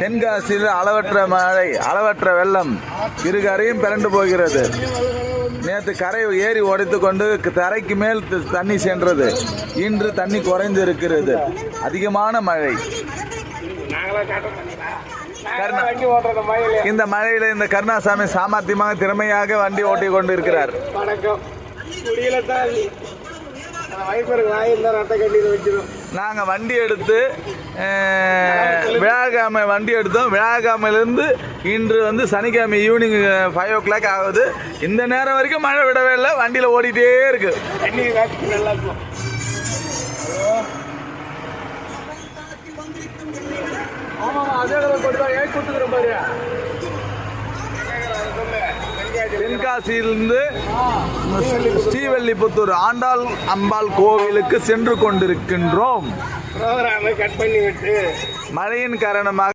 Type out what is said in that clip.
தென்காசியில் அளவற்ற மழை, அளவற்ற வெள்ளம், இருகரையும் பிறண்டு போகிறது. நேற்று கரை ஏறி உடைத்து கொண்டு தரைக்கு மேல் தண்ணி சென்றது. இன்று தண்ணி குறைந்து இருக்கிறது. அதிகமான மழை. இந்த மழையில இந்த கருணாசாமி சாமர்த்தியமாக திறமையாக வண்டி ஓட்டி கொண்டு இருக்கிறார். நாங்கள் வண்டி எடுத்து வியாழக்கிழமை வண்டி எடுத்தோம். வியாழக்கிழமையிலிருந்து இன்று சனிக்கிழமை ஈவினிங் 5 o'clock ஆகுது. இந்த நேரம் வரைக்கும் மழை விடவே இல்லை. வண்டியில் ஓடிட்டே இருக்கு. தென்காசியிலிருந்து ஸ்ரீவல்லிபுத்தூர் ஆண்டாள் அம்பாள் கோவிலுக்கு சென்று கொண்டிருக்கின்றோம். மழையின் காரணமாக